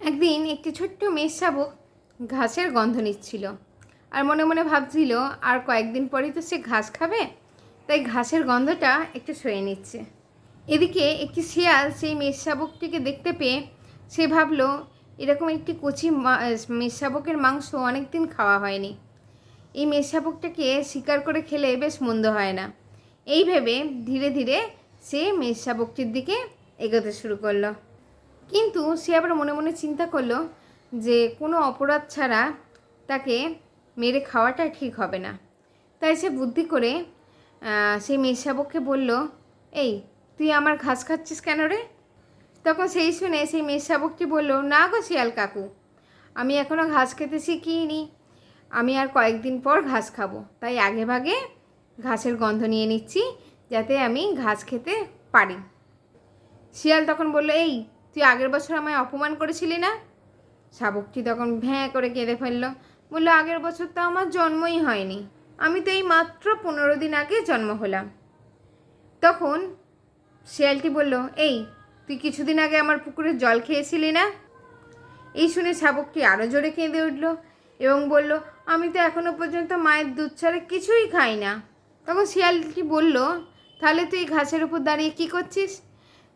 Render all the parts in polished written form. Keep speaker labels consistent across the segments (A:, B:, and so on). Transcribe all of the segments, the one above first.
A: একদিন একটি ছোট্ট মেষ শাবক ঘাসের গন্ধ নিচ্ছিল আর মনে মনে ভাবছিল আর কয়েকদিন পরেই তো সে ঘাস খাবে, তাই ঘাসের গন্ধটা একটু সয়ে নিচ্ছে। এদিকে একটি শিয়াল সেই মেষ শাবকটিকে দেখতে পেয়ে সে ভাবলো এরকম একটি কচি মেষ শাবকের মাংস অনেক দিন খাওয়া হয়নি, এই মেষ শাবকটাকে শিকার করে খেলে বেশ মন্দ হয় না। এই ভেবে ধীরে ধীরে সে মেষ শাবকটির দিকে এগোতে শুরু করলো। কিন্তু সে আবার মনে মনে চিন্তা করলো যে কোনো অপরাধ ছাড়া তাকে মেরে খাওয়াটা ঠিক হবে না। তাই সে বুদ্ধি করে সেই মেষ শাবককে বলল, এই তুই আমার ঘাস খাচ্ছিস কেন রে? তখন সেই শুনে সেই মেষ শাবকটি বলল, না গো শিয়াল কাকু, আমি এখনও ঘাস খেতে শিখিনি, আমি আর কয়েকদিন পর ঘাস খাবো, তাই আগে ভাগে ঘাসের গন্ধ নিয়ে নিচ্ছি যাতে আমি ঘাস খেতে পারি। শিয়াল তখন বলল, এই তুই আগের বছর আমায় অপমান করেছিলি না? শাবকটি তখন ভ্যাঁ করে কেঁদে ফেলল, বলল, আগের বছর তো আমার জন্মই হয়নি, আমি তো এই মাত্র 15 দিন আগে জন্ম হলাম। তখন শিয়ালটি বলল, এই তুই কিছুদিন আগে আমার পুকুরের জল খেয়েছিলি না? এই শুনে শাবকটি আরও জোরে কেঁদে উঠল এবং বলল, আমি তো এখনও পর্যন্ত মায়ের দুধ ছাড়া কিছুই খাই না। তখন শিয়ালটি বলল, তাহলে তুই ঘাসের উপর দাঁড়িয়ে কী করছিস?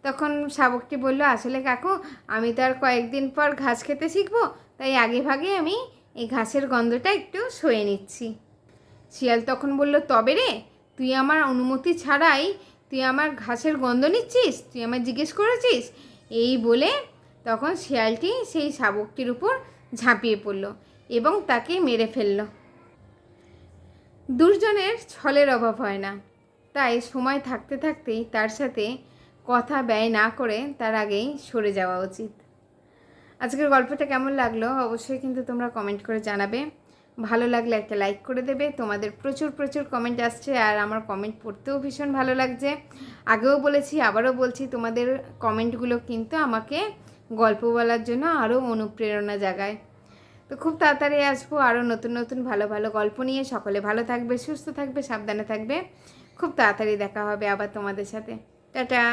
A: তখন শাবকটি বলল, আসলে কাকু, আমি তো আর কয়েকদিন পর ঘাস খেতে শিখবো, তাই আগে ভাগে আমি এই ঘাসের গন্ধটা একটু সয়ে নিচ্ছি। শিয়াল তখন বলল, তবে রে, তুই আমার অনুমতি ছাড়াই তুই আমার ঘাসের গন্ধ নিচ্ছিস? তুই আমায় জিজ্ঞেস করেছিস? এই বলে তখন শিয়ালটি সেই শাবকটির উপর ঝাঁপিয়ে পড়ল এবং তাকে মেরে ফেলল। দুর্জনের ছলের অভাব হয় না, তাই সময় থাকতে থাকতেই তার সাথে কথা ব্যয় না করে তার আগেই সরে যাওয়া উচিত। আজকের গল্পটা কেমন লাগলো অবশ্যই কিন্তু তোমরা কমেন্ট করে জানাবে। ভালো লাগলে একটা লাইক করে দেবে। তোমাদের প্রচুর প্রচুর কমেন্ট আসছে আর আমার কমেন্ট পড়তেও ভীষণ ভালো লাগছে। আগেও বলেছি, আবারও বলছি, তোমাদের কমেন্টগুলো কিন্তু আমাকে গল্প বলার জন্য আরও অনুপ্রেরণা জাগায়। তো খুব তাড়াতাড়ি আসবো আরও নতুন নতুন ভালো ভালো গল্প নিয়ে। সকলে ভালো থাকবে, সুস্থ থাকবে, সাবধানে থাকবে। খুব তাড়াতাড়ি দেখা হবে আবার তোমাদের সাথে। টাটা।